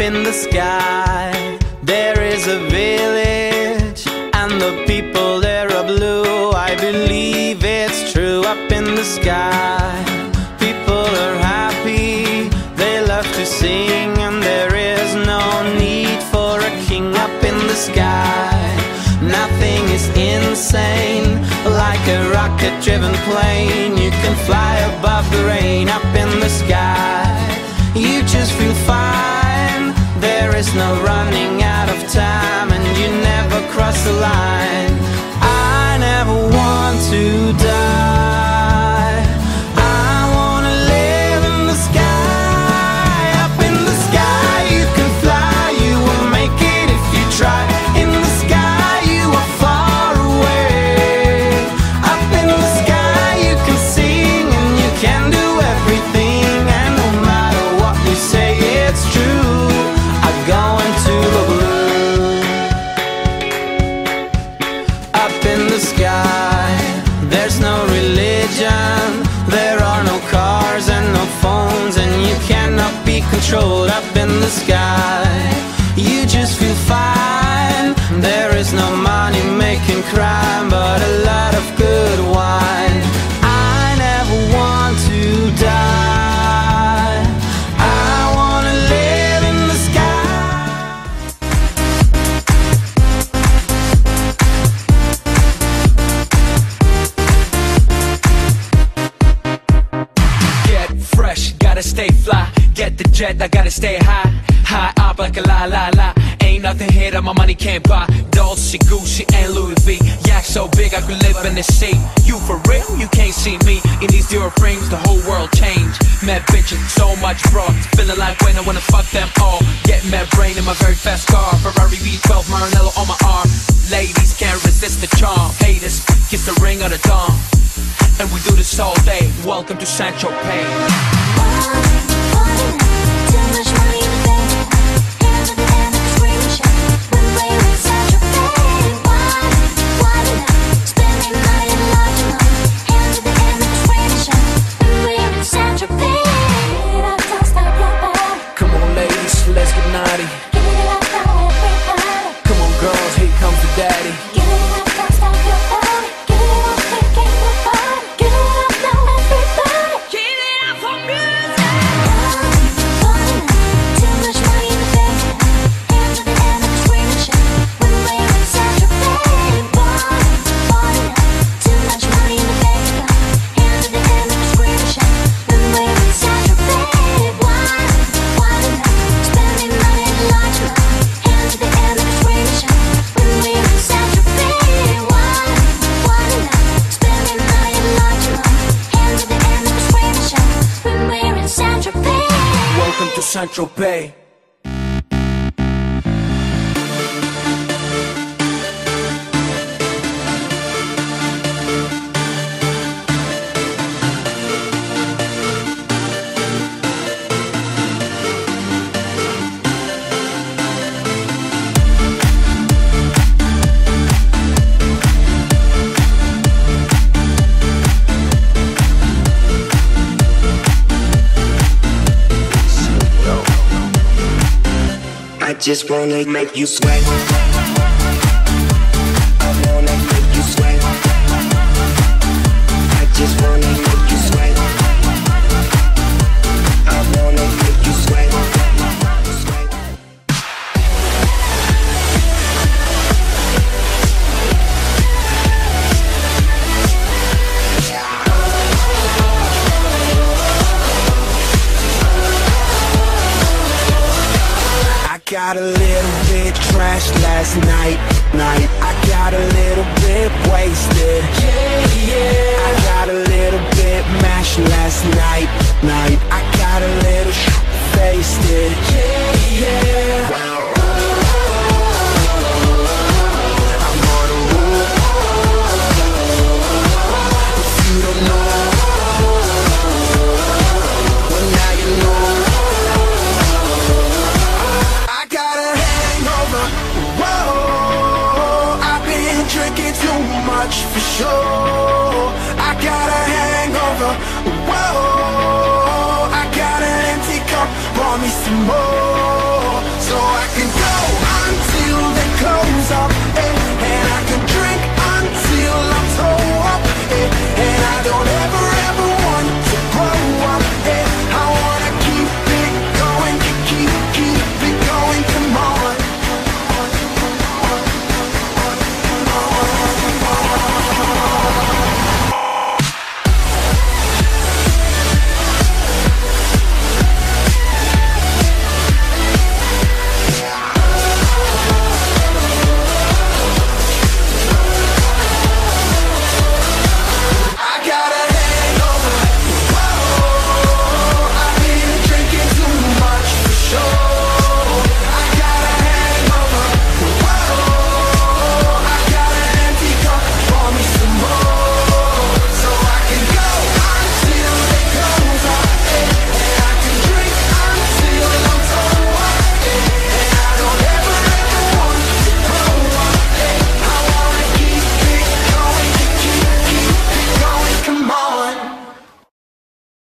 in the sky there is a village, and the people there are blue. I believe it's true. Up in the sky people are happy, they love to sing, and there is no need for a king. Up in the sky nothing is insane, like a rocket-driven plane. You can fly above the rain. Up in the sky you just feel fine. There is no running out of time, and you never cross the line. I never want to die. I wanna live in the sky. Up in the sky you can fly, you will make it if you try. In the sky you are far away. Up in the sky you can sing, and you can do everything, and no matter what you say it's true. I go into the blue. Up in the sky there's no religion, there are no cars and no phones, and you cannot be controlled. Up in the sky you just feel fine. There is no money making crime, but a lot of good wine. I never want to die. I wanna live in the sky. Get fresh, gotta stay fly. Get the jet, I gotta stay high. High up like a la la la. Ain't nothing here that my money can't buy. Dolce, Gucci, and Louis V. Yak so big I could live in the sea. You for real? You can't see me. In these zero frames, the whole world changed. Mad bitches, so much fraud. Feeling like when I wanna fuck them all. Get mad brain in my very fast car. Ferrari V12, Maranello on my arm. Ladies can't resist the charm. Haters, kiss the ring of the dawn. And we do this all day. Welcome to Saint-Tropez. Too much money in the bank, hands at the end of the screaming show. When we're in Saint-Tropez, why not spending money in large amount? Hands at the end of the screaming show. When we're in Saint-Tropez, give it up, don't stop your body. Come on ladies, let's get naughty. Give it up, now everybody. Come on girls, here comes the daddy. Give it up, don't stop your body. Give it up, can't get nobody. Give it up, now everybody. Give it up for music. Too much money in the bank, hands at the end of the screaming show. When we're in Saint-Tropez, party night. Too much money in the bank, hands at the end of the screaming show. When we're in Saint-Tropez, party night. Spending money in large amount, hands at the end of the screaming show. When we're in Saint-Tropez, party night. Spending money in large amount, hands at the end of the screaming show. When we're in Saint-Tropez. Welcome to Saint-Tropez. I just wanna make you sweat. I wanna make you sweat. I just wanna make you sweat. I wanna make you sweat. Got a little bit trashed last night. I got a little bit wasted. I got a little bit mashed last night. I got a little faced it. I'm on a roll. If you don't know, well now you know. For sure, I got a hangover. Whoa, I got an empty cup. Pour me some more.